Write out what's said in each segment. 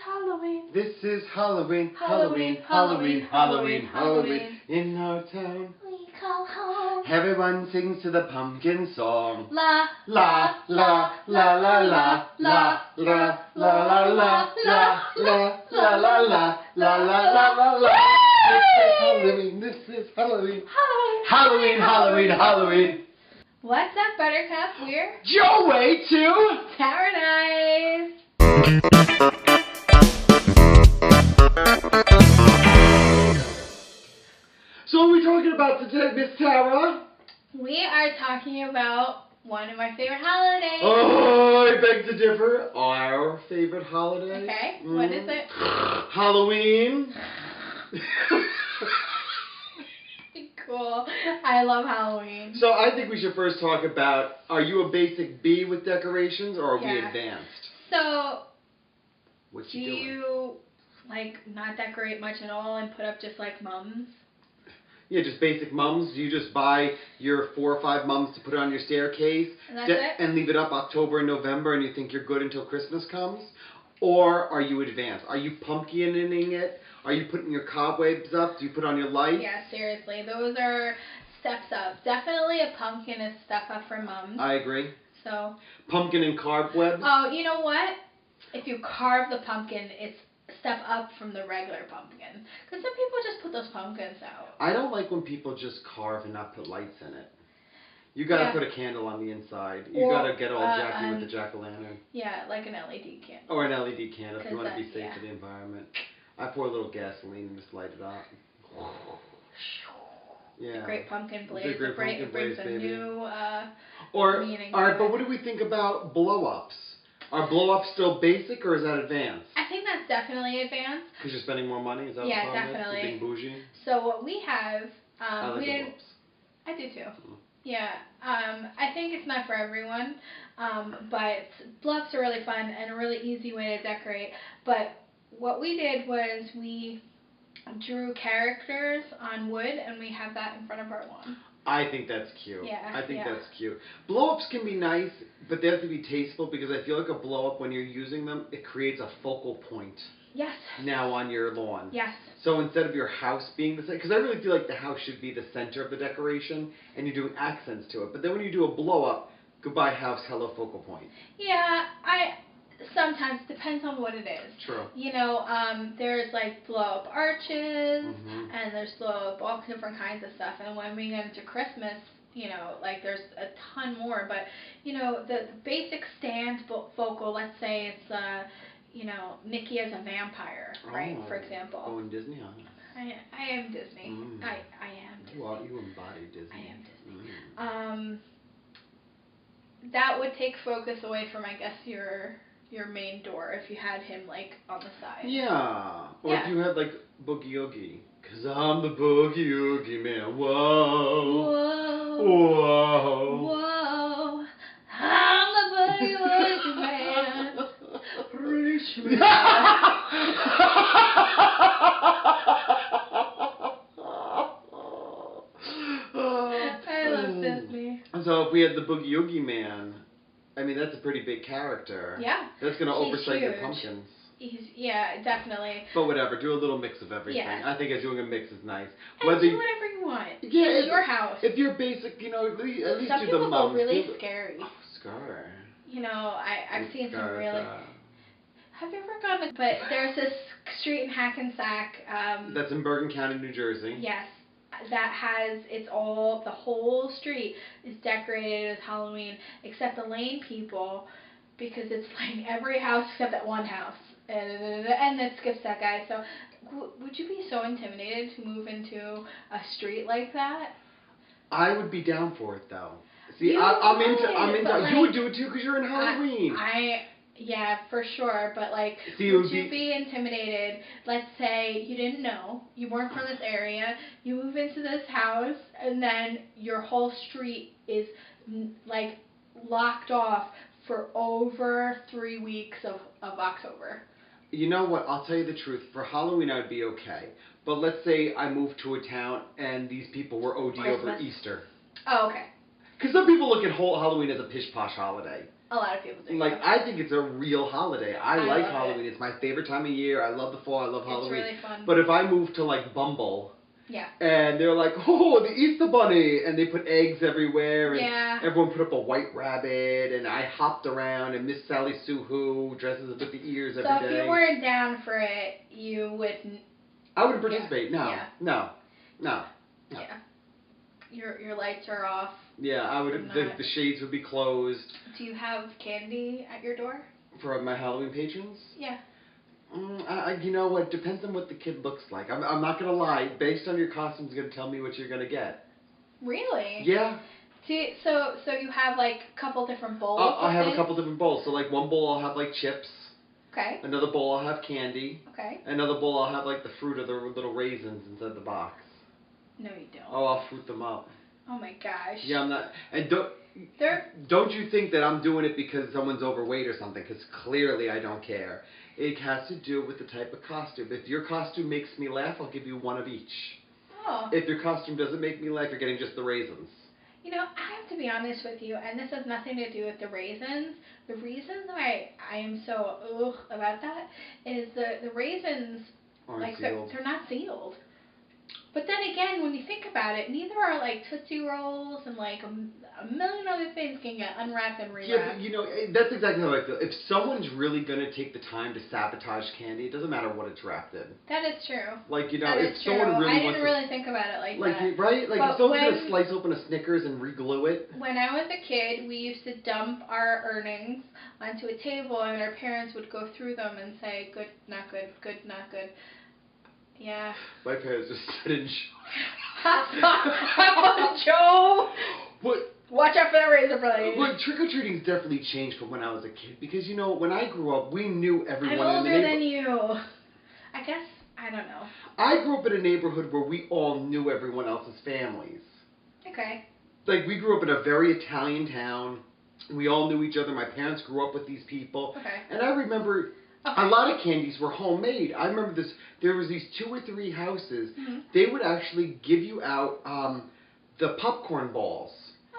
Halloween. This is Halloween. Halloween, Halloween, Halloween, Halloween, Halloween, Halloween. In our town, we call home. everyone sings to the pumpkin song. La La la la la la la la la la la la la la la la la la la la. This is Halloween. Halloween, Halloween, Halloween. What's up, Buttercup? We're Your way to Taradise. So what are we talking about today, Miss Tara? We are talking about one of my favorite holidays. Oh, I beg to differ. Our favorite holiday. Okay, what is it? Halloween. Cool. I love Halloween. So I think we should first talk about, are you a basic B with decorations or are we advanced? So, What do you doing? you like not decorate much at all and put up just like mums? Yeah, just basic mums. Do you just buy your 4 or 5 mums to put on your staircase And that's it? and leave it up October and November and you think you're good until Christmas comes? Or are you advanced? Are you pumpkining it? Are you putting your cobwebs up? Do you put on your lights? Yeah, seriously. Those are steps up. Definitely a pumpkin is step up for mums. I agree. So. Pumpkin and cobwebs? Oh, you know what? If you carve the pumpkin, it's a step up from the regular pumpkin. Because some people just put those pumpkins out. I don't like when people just carve and not put lights in it. You gotta put a candle on the inside. You gotta get all jacky with the jack-o'-lantern. Yeah, like an LED candle. Or an LED candle if you want to be safe yeah. for the environment. I pour a little gasoline and just light it up. Yeah. A great pumpkin blaze. It's a great pumpkin it brings blaze, a baby. new meaning. Alright, but what do we think about blow-ups? Are blow-ups still basic or is that advanced? I think that's definitely advanced. Because you're spending more money? Is that yeah, what the problem definitely. is? Being bougie? So what we have, I like we the didn't. blow-ups. I do too. Yeah. I think it's not for everyone, but blow-ups are really fun and a really easy way to decorate. But what we did was we drew characters on wood and we have that in front of our lawn. I think that's cute. Yeah, I think that's cute. Blow-ups can be nice, but they have to be tasteful because I feel like a blow-up, when you're using them, it creates a focal point. Yes. Now on your lawn. Yes. So instead of your house being the center, because I really feel like the house should be the center of the decoration, and you're doing accents to it. But then when you do a blow-up, goodbye house, hello focal point. Yeah, sometimes depends on what it is. True. You know, there's like blow-up arches, and there's blow-up all different kinds of stuff. And when we get into Christmas, you know, like there's a ton more. But you know, the basic stand focal. Let's say it's you know, Mickey as a vampire, right? For example. Oh, in Disney, huh? I am Disney. I am Disney. Well, you embody Disney. I am Disney. That would take focus away from, I guess, your main door if you had him like on the side. Yeah. Or if you had like Boogie Oogie. 'Cause I'm the Boogie Oogie Man. Whoa. Whoa. Whoa. Whoa. I'm the Boogie Oogie Man. Reach me. I love Disney. So if we had the Boogie Oogie Man, I mean, that's a pretty big character. Yeah. That's going to oversight your huge. pumpkins. Yeah, definitely. But whatever, do a little mix of everything. Yeah. I think doing a mix is nice. And do whatever you want. Yeah, it's your house. If you're basic, you know, at least some do people the mums. go really scary. Oh, Scar. You know, I've seen some really. Scar. Have you ever gone to? But there's this street in Hackensack. That's in Bergen County, New Jersey. Yes, that has the whole street is decorated as Halloween, except the lane people, because it's like every house except that one house, and it skips that guy. So, would you be so intimidated to move into a street like that? I would be down for it though. See, I'm into. like, you would do it too because you're in Halloween. Yeah, for sure, but like, would you be intimidated? Let's say you didn't know, you weren't from this area, you move into this house, and then your whole street is like locked off for over 3 weeks of October. You know what? I'll tell you the truth. For Halloween, I would be okay. But let's say I moved to a town and these people were OD over Easter. Oh, okay. Because some people look at whole Halloween as a pish-posh holiday. A lot of people do. Like, I think it's a real holiday. I like Halloween. It. It's my favorite time of year. I love the fall. I love Halloween. It's really fun. But if I move to, like, Bumble... Yeah. And they're like, oh, the Easter Bunny, and they put eggs everywhere, and everyone put up a white rabbit, and I hopped around, and Miss Sally Sue Who dresses with the ears every day. So if you weren't down for it, you wouldn't. I wouldn't participate. Yeah. No. Yeah. Your lights are off. Yeah, I would. The shades would be closed. Do you have candy at your door? For my Halloween patrons? Yeah. You know what? Depends on what the kid looks like. I'm not gonna lie. Based on your costume, it's gonna tell me what you're gonna get. Really? Yeah. See, so you have like a couple different bowls. I have a couple different bowls. So like one bowl I'll have like chips. Okay. Another bowl I'll have candy. Okay. Another bowl I'll have like the fruit of the little raisins inside the box. No, you don't. Oh, I'll fruit them up. Oh my gosh. Yeah, I'm not. And don't you think that I'm doing it because someone's overweight or something? Because clearly I don't care. It has to do with the type of costume. If your costume makes me laugh, I'll give you one of each. Oh. If your costume doesn't make me laugh, you're getting just the raisins. You know, I have to be honest with you, and this has nothing to do with the raisins. The reason why I am so about that is the raisins, aren't sealed. They're not sealed. But then again, when you think about it, neither are like Tootsie Rolls and like a million other things can get unwrapped and rewrapped. Yeah, but you know, that's exactly how I feel. If someone's really going to take the time to sabotage candy, it doesn't matter what it's wrapped in. That is true. Like, you know, that if someone really I didn't really think about it like that. Right? Like, but if someone's going to slice open a Snickers and re-glue it. When I was a kid, we used to dump our earnings onto a table, and our parents would go through them and say, good, not good, good, not good. Yeah. My parents just said in Joe! What? Watch out for that razor blade. Well, trick-or-treating's definitely changed from when I was a kid. Because, you know, when I grew up, we knew everyone I'm in the older neighborhood. than you. I guess, I don't know. I grew up in a neighborhood where we all knew everyone else's families. Okay. Like, we grew up in a very Italian town. We all knew each other. My parents grew up with these people. Okay. And I remember... Okay. A lot of candies were homemade. I remember this. There was these 2 or 3 houses. Mm-hmm. They would actually give you out the popcorn balls.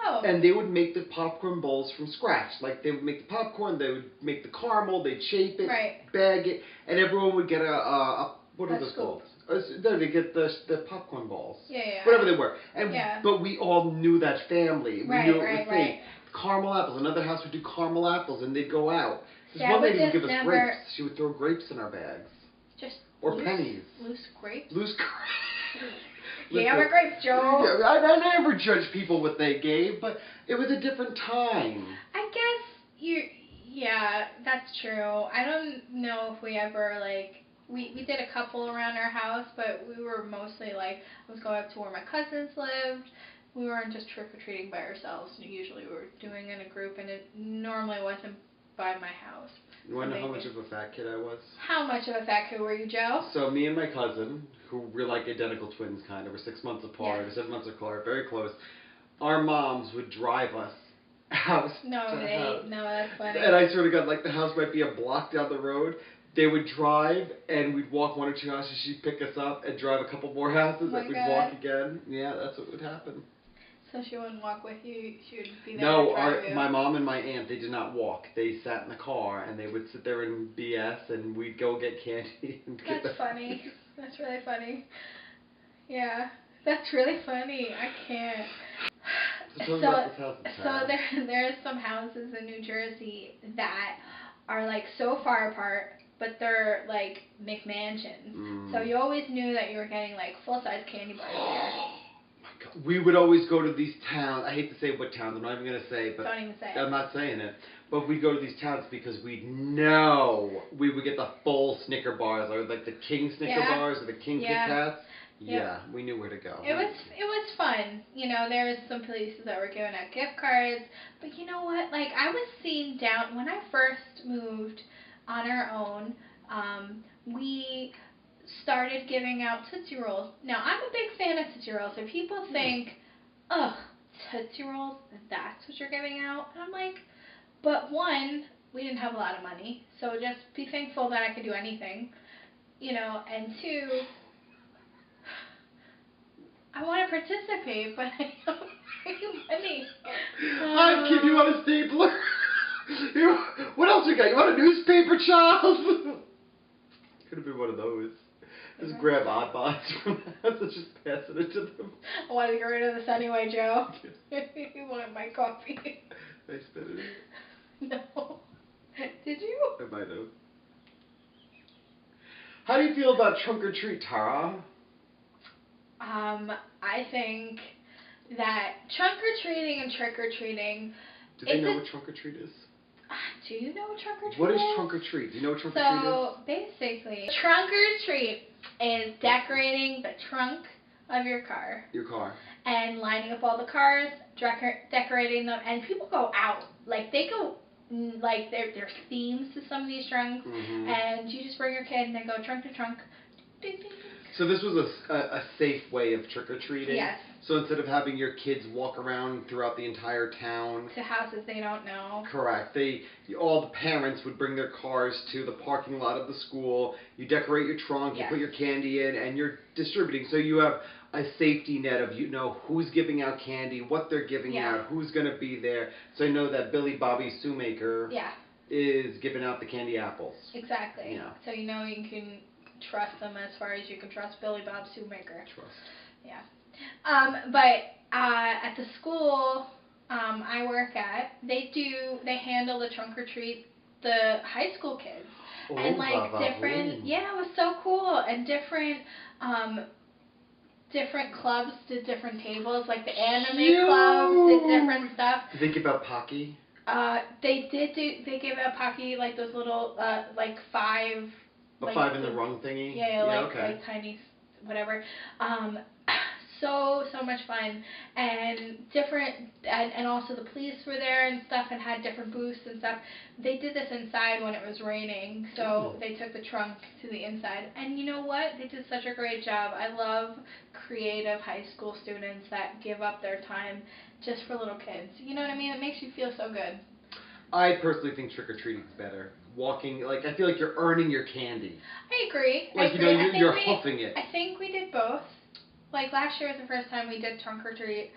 Oh. And they would make the popcorn balls from scratch. Like, they would make the popcorn, they would make the caramel, they'd shape it, bag it, and everyone would get what are those called? No, they get the popcorn balls. Yeah. Whatever they were. And but we all knew that family. We knew it was safe. Caramel apples. Another house would do caramel apples, and they'd go out. One lady would give us grapes. She would throw grapes in our bags. Or pennies. Loose grapes? Loose grapes. Yeah, we're grapes, Joe. Yeah, I never judged people what they gave, but it was a different time. I guess yeah, that's true. I don't know if we ever, like, we did a couple around our house, but we were mostly, like, I was going up to where my cousins lived. We weren't just trick-or-treating by ourselves. Usually we were doing it in a group, and it normally wasn't by my house. You want to know how much of a fat kid I was? How much of a fat kid were you, Joe? So me and my cousin, who were like identical twins kind of, we're 6 months apart, or 7 months apart, very close. Our moms would drive us house to house. No, that's funny. And I swear to God, like the house might be a block down the road. They would drive, and we'd walk 1 or 2 houses. She'd pick us up and drive a couple more houses, and we'd walk again. Yeah, that's what would happen. So she wouldn't walk with you? She would be there No, to drive you? my mom and my aunt, they did not walk. They sat in the car, and they would sit there and BS, and we'd go get candy. And that's funny. That's really funny. Yeah, that's really funny. I can't. So there's some houses in New Jersey that are like so far apart, but they're like McMansions. So you always knew that you were getting like full-size candy bars there. We would always go to these towns. I hate to say what towns. I'm not even going to say. But don't even say it. I'm not saying it. But we'd go to these towns because we'd know we would get the full Snicker bars, or like the King Snicker bars, or the King Kit Kats. Yeah, we knew where to go. It was fun. You know, there was some places that were giving out gift cards. But you know what? Like, I was seeing down when I first moved on our own. We started giving out Tootsie Rolls. Now, I'm a big fan of Tootsie Rolls, so people think, ugh, Tootsie Rolls, that's what you're giving out? And I'm like, but one, we didn't have a lot of money, so just be thankful that I could do anything, you know, and 2, I want to participate, but I don't have any money. I give you on a stapler. What else you got? You want a newspaper, Charles? Could have been one of those. Just grab odd bods from the house and just passing it to them. I wanted to get rid of this anyway, Joe. You wanted my coffee. I spit it in. No. Did you? I might have. How do you feel about trunk or treat, Tara? I think that trunk or treating and trick or treating. Do they know what trunk or treat is? Do you know what trunk or treat is? What is trunk or treat? Do you know what trunk or treat is? So basically, trunk or treat is decorating the trunk of your car. Your car. And lining up all the cars, decorating them, and people go out. Like they go, like there's themes to some of these trunks, and you just bring your kid and they go trunk to trunk. Ding, ding, ding. So this was a safe way of trick-or-treating? Yes. So instead of having your kids walk around throughout the entire town... To houses they don't know. Correct. All the parents would bring their cars to the parking lot of the school. You decorate your trunk, you put your candy in, and you're distributing. So you have a safety net of, you know, who's giving out candy, what they're giving out, who's going to be there. So I know that Billy Bobby Shoemaker is giving out the candy apples. Exactly. Yeah. So you know you can trust them as far as you can trust Billy Bob Shoemaker. Trust. Yeah. But at the school I work at, they handle the trunk or treat the high school kids. Oh, and like different, it was so cool. And different clubs did different tables, like the anime clubs did different stuff. Did they give out Pocky? They give out Pocky, like those little, like 5... A 5 in the rung thingy? Yeah, like tiny, whatever. So much fun, and different, and also the police were there and stuff, and had different booths and stuff. They did this inside when it was raining, so they took the trunk to the inside. And you know what? They did such a great job. I love creative high school students that give up their time just for little kids. You know what I mean? It makes you feel so good. I personally think trick-or-treating is better. Walking, like, I feel like you're earning your candy. I agree. Like, you know, you're huffing it. I think we did both. Like, last year was the first time we did trunk or treat.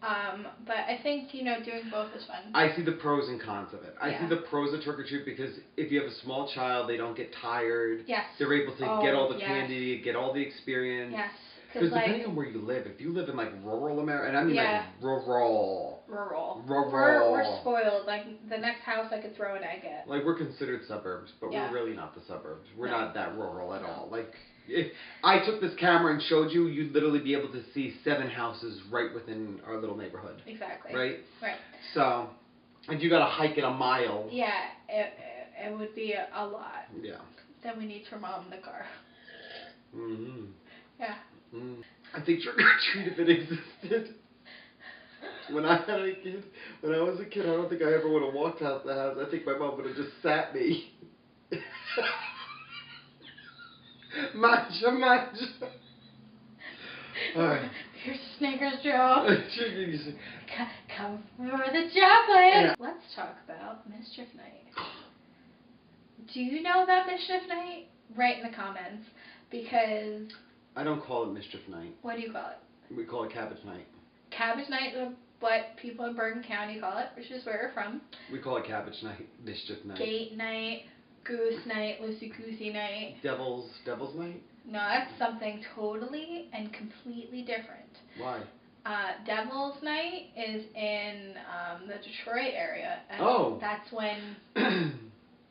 But I think, you know, doing both is fun. I see the pros and cons of it. I see the pros of trunk or treat because if you have a small child, they don't get tired. Yes. They're able to get all the candy, get all the experience. Yes. Because depending on where you live, if you live in like rural America, and I mean like rural. We're spoiled. Like the next house I could throw an egg at. Like we're considered suburbs, but we're really not the suburbs. We're not that rural at all. Like if I took this camera and showed you, you'd literally be able to see 7 houses right within our little neighborhood. Exactly. Right. Right. So, if you got to hike it a mile. Yeah, it would be a lot. Yeah. Then we need for Mom in the car. Yeah. I think trick or treat, if it existed, when I was a kid, I don't think I ever would have walked out the house. I think my mom would have just sat me. Manja. Alright. Here's the Snickers, Joe. Come for the chocolate. Let's talk about Mischief Night. Do you know about Mischief Night? Write in the comments, because... I don't call it Mischief Night. What do you call it? We call it Cabbage Night. Cabbage Night is what people in Bergen County call it, which is where we're from. We call it Cabbage Night, Mischief Night. Gate Night, Goose Night, Loosey Goosey Night. Devil's Night? No, that's something totally and completely different. Why? Devil's Night is in the Detroit area. And that's when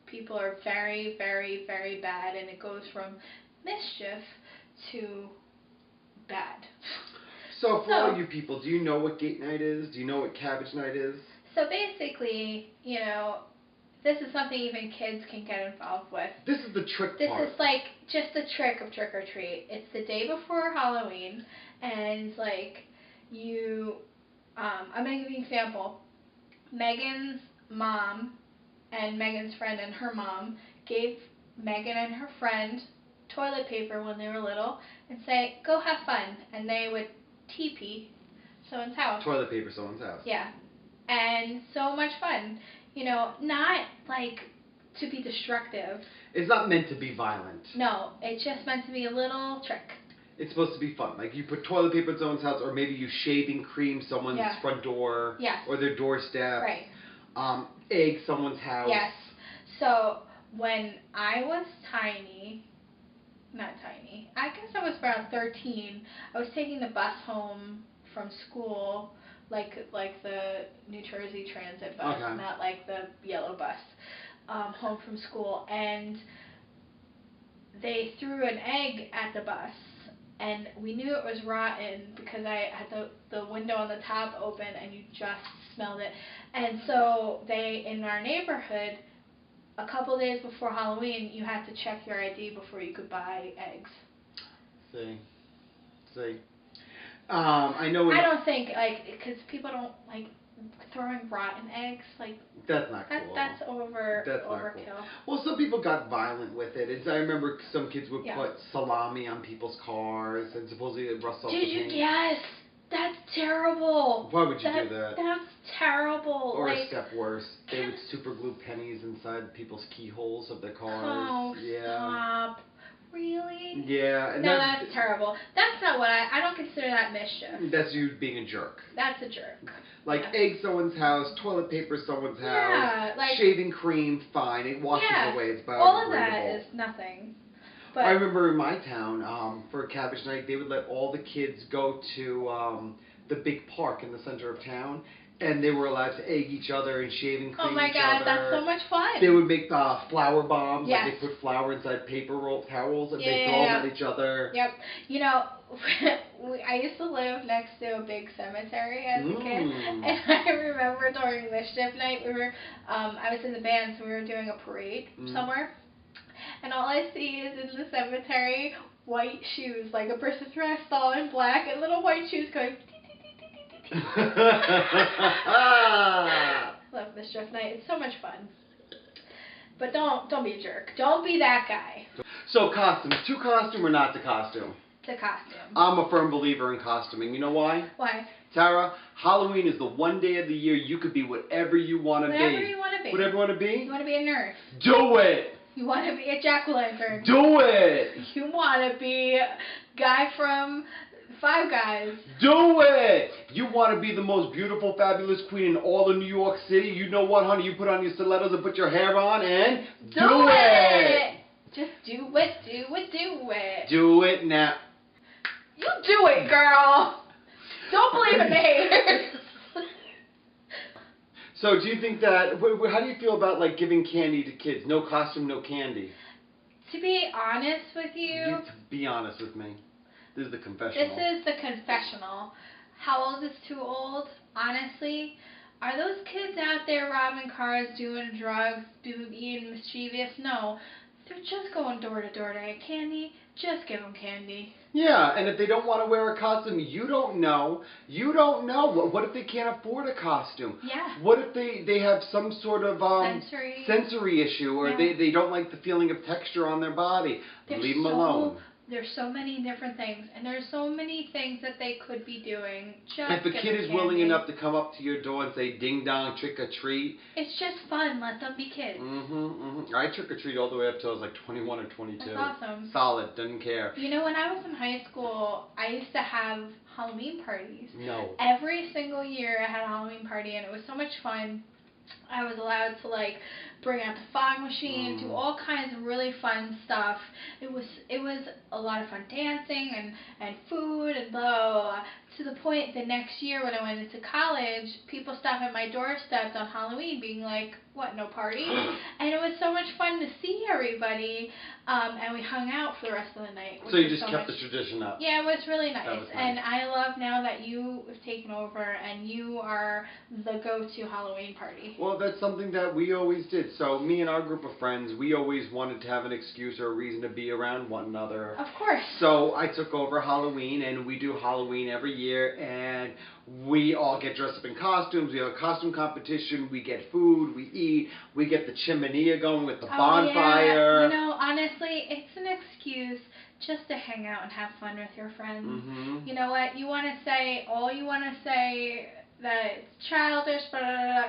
people are very, very, very bad, and it goes from mischief to bad. So for all you people, do you know what Gate Night is? Do you know what Cabbage Night is? So basically, you know, this is something even kids can get involved with. This is the trick part. This is like just the trick of trick or treat. It's the day before Halloween, and like you, I'm gonna give you an example. Megan's mom and Megan's friend and her mom gave Megan and her friend toilet paper when they were little and say, go have fun, and they would TP someone's house. Toilet paper someone's house. Yeah. And so much fun. You know, not like to be destructive. It's not meant to be violent. No, it's just meant to be a little trick. It's supposed to be fun. Like you put toilet paper in someone's house, or maybe you shaving cream someone's front door or their doorstep. Right. egg someone's house. Yes. So when I was not tiny, I guess I was around 13, I was taking the bus home from school, like the New Jersey Transit bus, Okay. not like the yellow bus, home from school, and they threw an egg at the bus. And we knew it was rotten because I had the window on the top open and you just smelled it. And so in our neighborhood, a couple days before Halloween, you had to check your ID before you could buy eggs. See. I know. I don't think, because people don't like throwing rotten eggs, that's not cool. That's overkill. Cool. Well, some people got violent with it. I remember some kids would put salami on people's cars and supposedly it rust off the paint. Yes. That's terrible. Why would you do that? That's terrible. Or a step worse, they would super glue pennies inside people's keyholes of their cars. Oh, yeah. Stop. Really? Yeah. No, that's terrible. That's not what I don't consider that mischief. That's you being a jerk. That's a jerk. Egg someone's house, toilet paper someone's house, yeah, shaving cream, fine. It washes away. It's biodegradable. All of that is nothing. But I remember in my town, for Cabbage Night, they would let all the kids go to the big park in the center of town, and they were allowed to egg each other and shaving cream oh my each God, other. that's so much fun. They would make flour bombs. Yes. They put flour inside paper roll towels and they throw them at each other. Yep. You know, I used to live next to a big cemetery as a kid, and I remember during Mischief Night, I was in the band, so we were doing a parade somewhere. And all I see is in the cemetery white shoes, like a person dressed all in black and little white shoes going. Love Mischief Night. It's so much fun. But don't be a jerk. Don't be that guy. So costumes, to costume or not to costume? To costume. I'm a firm believer in costuming. You know why? Why? Tara, Halloween is the one day of the year you could be whatever you want to be. Whatever you want to be. Whatever you want to be? You want to be a nurse. Do it! You want to be a jack-o'-lantern. Do it! You want to be a guy from Five Guys. Do it! You want to be the most beautiful, fabulous queen in all of New York City. You know what, honey? You put on your stilettos and put your hair on and do it! Just do it, do it, do it. Do it now. You do it, girl. Don't believe in the haters. So do you think that, how do you feel about giving candy to kids? No costume, no candy. To be honest with you. Be honest with me. This is the confessional. This is the confessional. How old is too old? Honestly, are those kids out there robbing cars, doing drugs, being mischievous? No. They're just going door to door to get candy. Just give them candy. Yeah, and if they don't want to wear a costume, you don't know. You don't know. What if they can't afford a costume? Yeah. What if they have some sort of sensory issue, or they don't like the feeling of texture on their body? Leave them alone. There's so many different things, and there's so many things that they could be doing. Just if a kid is willing enough to come up to your door and say ding dong, trick or treat. It's just fun. Let them be kids. I trick or treat all the way up till I was 21 or 22. That's awesome. Solid, didn't care. You know, when I was in high school, I used to have Halloween parties. No. Every single year I had a Halloween party, and it was so much fun. I was allowed to bring out the fog machine, do all kinds of really fun stuff. It was a lot of fun dancing and food and blah, blah, blah. To the point the next year when I went into college, people stopped at my doorsteps on Halloween being like, what, no party? And it was so much fun to see everybody, and we hung out for the rest of the night. So you just kept the tradition up. Yeah, it was really nice. That was nice. And I love now that you have taken over and you are the go-to Halloween party. Well, that's something that we always did. So me and our group of friends, we always wanted to have an excuse or a reason to be around one another. Of course. So I took over Halloween, and we do Halloween every year, and we all get dressed up in costumes. We have a costume competition. We get food. We eat. We get the chimenea going with the bonfire. Yeah. You know, honestly, it's an excuse just to hang out and have fun with your friends. You know what? You want to say all you want to say that it's childish, blah, blah, blah.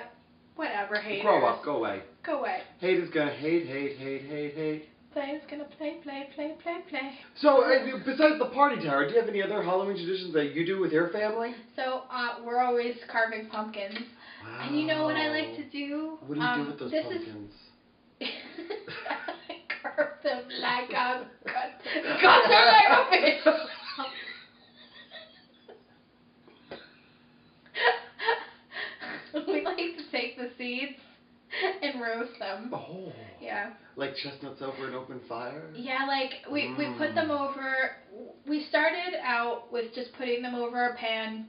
Whatever, haters. Grow up. Go away. Go away. Haters gonna hate, hate, hate, hate, hate. Players gonna play, play, play, play, play. So, besides the party, Tara, do you have any other Halloween traditions that you do with your family? So, we're always carving pumpkins. Wow. And you know what I like to do? What do you do with those pumpkins? Carve them like a cut them like a fish. We like to take the seeds and roast them. Oh. Yeah. Like chestnuts over an open fire? Yeah, like we put them over. We started out with just putting them over a pan,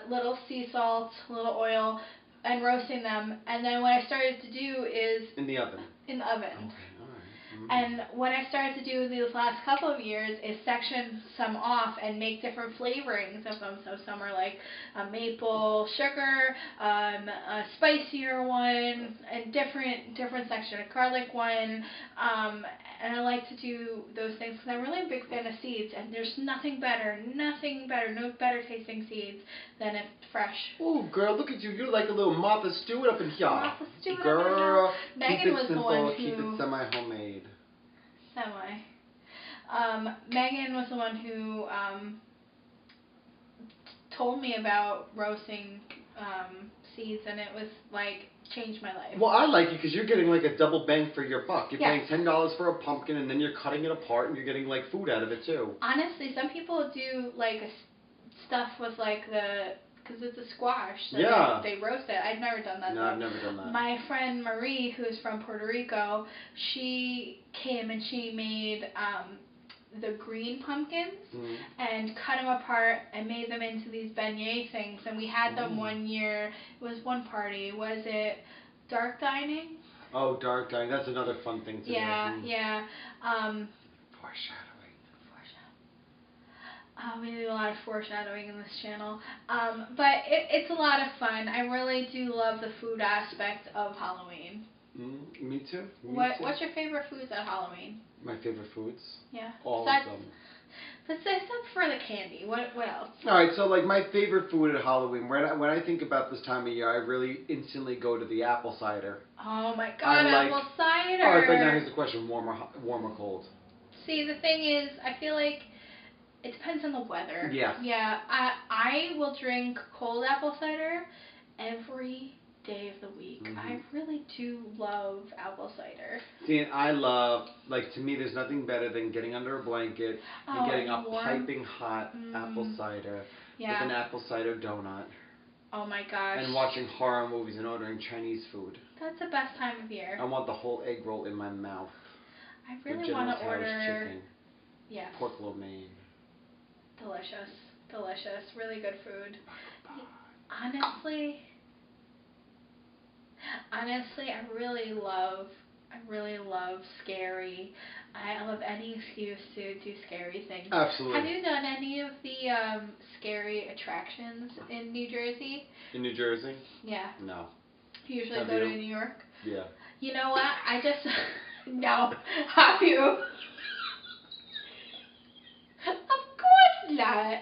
little sea salt, a little oil, and roasting them. And then what I started to do is in the oven. In the oven. Okay, all right. And what I started to do these last couple of years is section some off and make different flavorings of them. So some are like a maple sugar, a spicier one, and different section, a garlic one. And I like to do those things because I'm really a big fan of seeds. And there's nothing better, no better tasting seeds than if fresh. Oh, girl, look at you. You're like a little Martha Stewart up in here. Martha Stewart girl, up in here. Megan was simple, the one who... keep it semi-homemade. Megan was the one who told me about roasting seeds, and it was like changed my life. Well, I like it because you're getting like a double bang for your buck. You're yes. paying $10 for a pumpkin, and then you're cutting it apart, and you're getting like food out of it too. Honestly, some people do like stuff with like because it's a squash, so yeah. they roast it. I've never done that. No, though. I've never done that. My friend Marie, who's from Puerto Rico, she came and she made the green pumpkins and cut them apart and made them into these beignet things. And we had them one year. It was one party. Was it dark dining? Oh, dark dining. That's another fun thing to do. Yeah. Foreshadowing. We do a lot of foreshadowing in this channel. But it's a lot of fun. I really do love the food aspect of Halloween. Me too. What's your favorite foods at Halloween? My favorite foods? Yeah. All of them. Except for the candy. What else? Alright, so like my favorite food at Halloween, when I think about this time of year, I really instantly go to the apple cider. Oh my god, apple cider! Alright, but now here's the question, warm or cold? See, the thing is, I feel like it depends on the weather. Yeah. Yeah, I will drink cold apple cider every day of the week. I really do love apple cider. See, and I love, like, to me, there's nothing better than getting under a blanket and getting a piping hot apple cider with an apple cider donut. Oh my gosh. And watching horror movies and ordering Chinese food. That's the best time of year. I want the whole egg roll in my mouth. I really want to order chicken. Yes. Pork lo mein. Delicious. Really good food. Honestly, I really love scary. I love any excuse to do scary things. Absolutely. Have you done any of the scary attractions in New Jersey? In New Jersey? Yeah. No. You usually go to New York? Yeah. You know what? I just... No. Have you? Of course not. I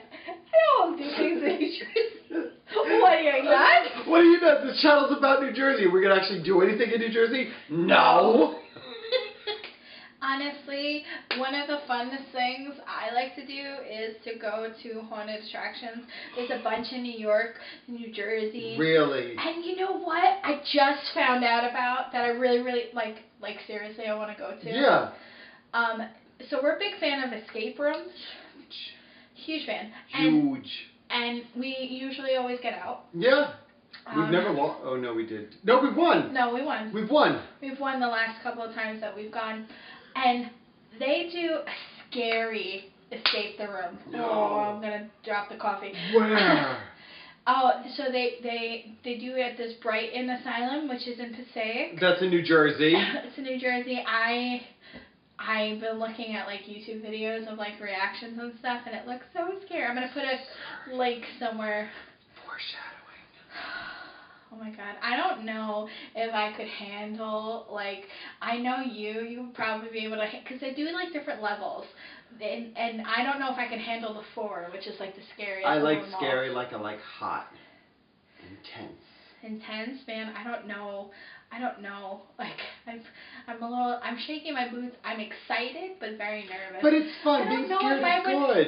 don't do things in New Jersey. What are you nuts? What are you nuts? This channel's about New Jersey. Are we going to actually do anything in New Jersey? No. Honestly, one of the funnest things I like to do is to go to haunted attractions. There's a bunch in New York, New Jersey. Really? And you know what? I just found out about that I really like seriously I want to go to. Yeah. So we're a big fan of escape rooms. Huge fan. Huge. And we usually always get out. Yeah. We've never won. Oh, no, we did. No, we won. No, we won. We've won. We've won the last couple of times that we've gone. And they do a scary escape the room. No. Oh, I'm going to drop the coffee. Where? So they do it at this Brighton Asylum, which is in Passaic. That's in New Jersey. It's in New Jersey. I've been looking at like YouTube videos of like reactions and stuff, and it looks so scary. I'm gonna put a link somewhere. Foreshadowing. Oh my god, I don't know if I could handle like I know you would probably be able to because they do like different levels, and I don't know if I can handle the 4, which is like the scariest. I like scary, like I like hot, intense, man. I don't know. Like I'm shaking my boots. I'm excited but very nervous. But it's fun. Being scared is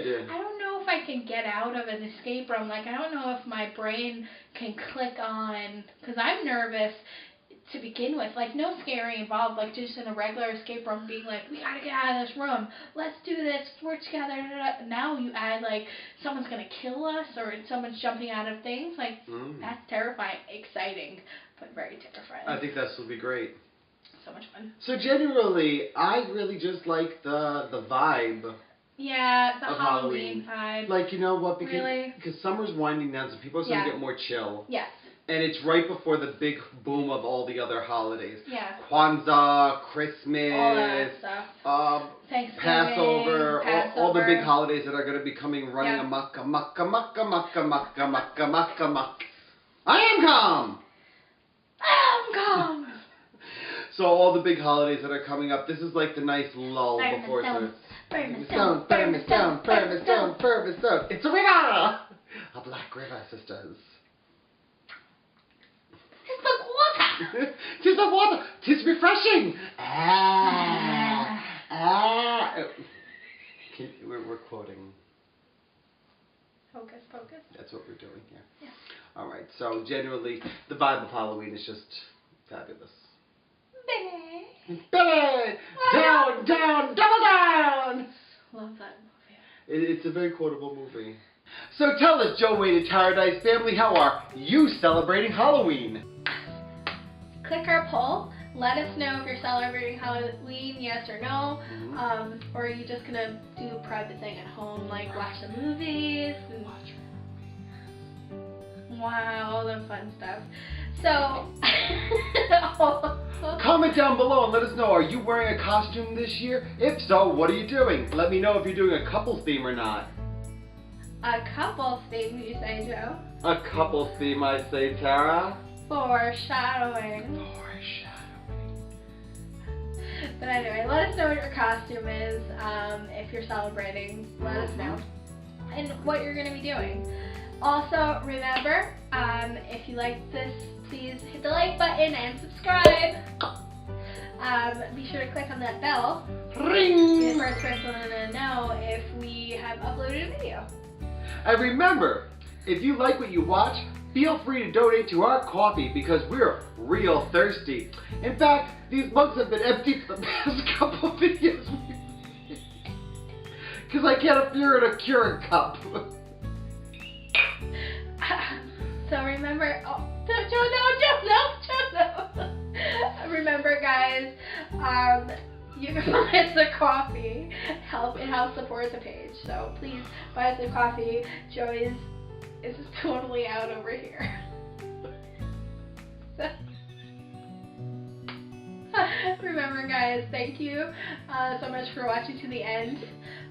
good. I don't know if I can get out of an escape room. Like, I don't know if my brain can click on, because I'm nervous to begin with. Like, no scary involved. Like, just in a regular escape room being like, we gotta get out of this room. Let's do this. Work together. Now you add, like, someone's gonna kill us or someone's jumping out of things. Like, that's terrifying. Exciting, but very terrifying. I think this will be great. So much fun. So generally, I really just like the vibe. Yeah, the Halloween vibe. Like, you know what? Because summer's winding down, so people are starting to get more chill. Yes. And it's right before the big boom of all the other holidays. Yeah. Kwanzaa, Christmas, all that stuff. Thanksgiving, Passover, all the big holidays that are going to be coming running amok. I am calm! So all the big holidays that are coming up, this is like the nice lull before it starts. Burn me stone, burn me stone, burn me stone, burn me stone. It's a river! A black river, sisters. It's the water! Tis the water! Tis refreshing! We're quoting. Focus, focus. That's what we're doing here. Yeah. Alright, so generally, the vibe of Halloween is just fabulous. Billy! Down, down, double down! Love that movie. It's a very quotable movie. So tell us, Joe Wade and Taradise family, how are you celebrating Halloween? Click our poll. Let us know if you're celebrating Halloween, yes or no. Or are you just going to do a private thing at home, like watch the movies? Wow, all the fun stuff. So, comment down below and let us know, are you wearing a costume this year? If so, what are you doing? Let me know if you're doing a couples theme or not. A couples theme, you say, Joe? A couples theme, I say, Tara. Foreshadowing. But anyway, let us know what your costume is. If you're celebrating, let us know. And what you're going to be doing. Also, remember, if you like this, please hit the like button and subscribe. Be sure to click on that bell. Ring! Be the first person to know if we have uploaded a video. And remember, if you like what you watch, feel free to donate to our coffee because we're real thirsty. In fact, these mugs have been empty for the past couple videos. Because I can't afford a Keurig cup. So remember, remember guys, you can buy us a coffee. It helps support the page. So please buy us a coffee. Joey's is totally out over here. Remember guys, thank you so much for watching to the end.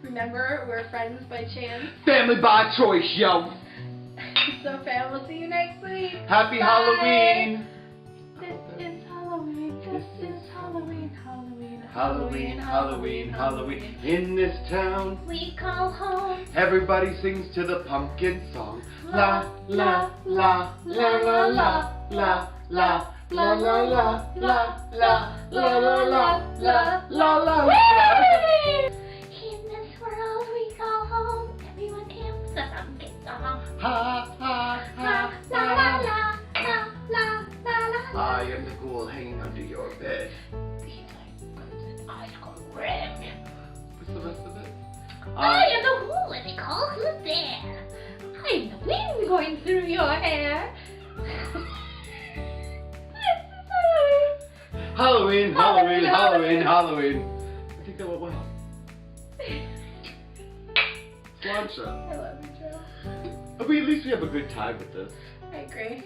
Remember, we're friends by chance. Family by choice, yo. So fam, we'll see you next week. Happy Bye. Halloween. This is Halloween. This is Halloween. Halloween. Halloween, Halloween, Halloween. In this town we call home. Everybody sings to the pumpkin song. La la la la la la la la la la la la la la la la la la. In this world we call home. Everyone hymns the pumpkin song. Ha ha ha la la la la la la la. I am the ghoul hanging under your bed. What's the rest of it? I am the ghoul and they call who's there. I am the wind going through your hair. Halloween, Halloween, Halloween, Halloween. I think that went well. Sláinte. I love you, Joe. At least we have a good time with this. I agree.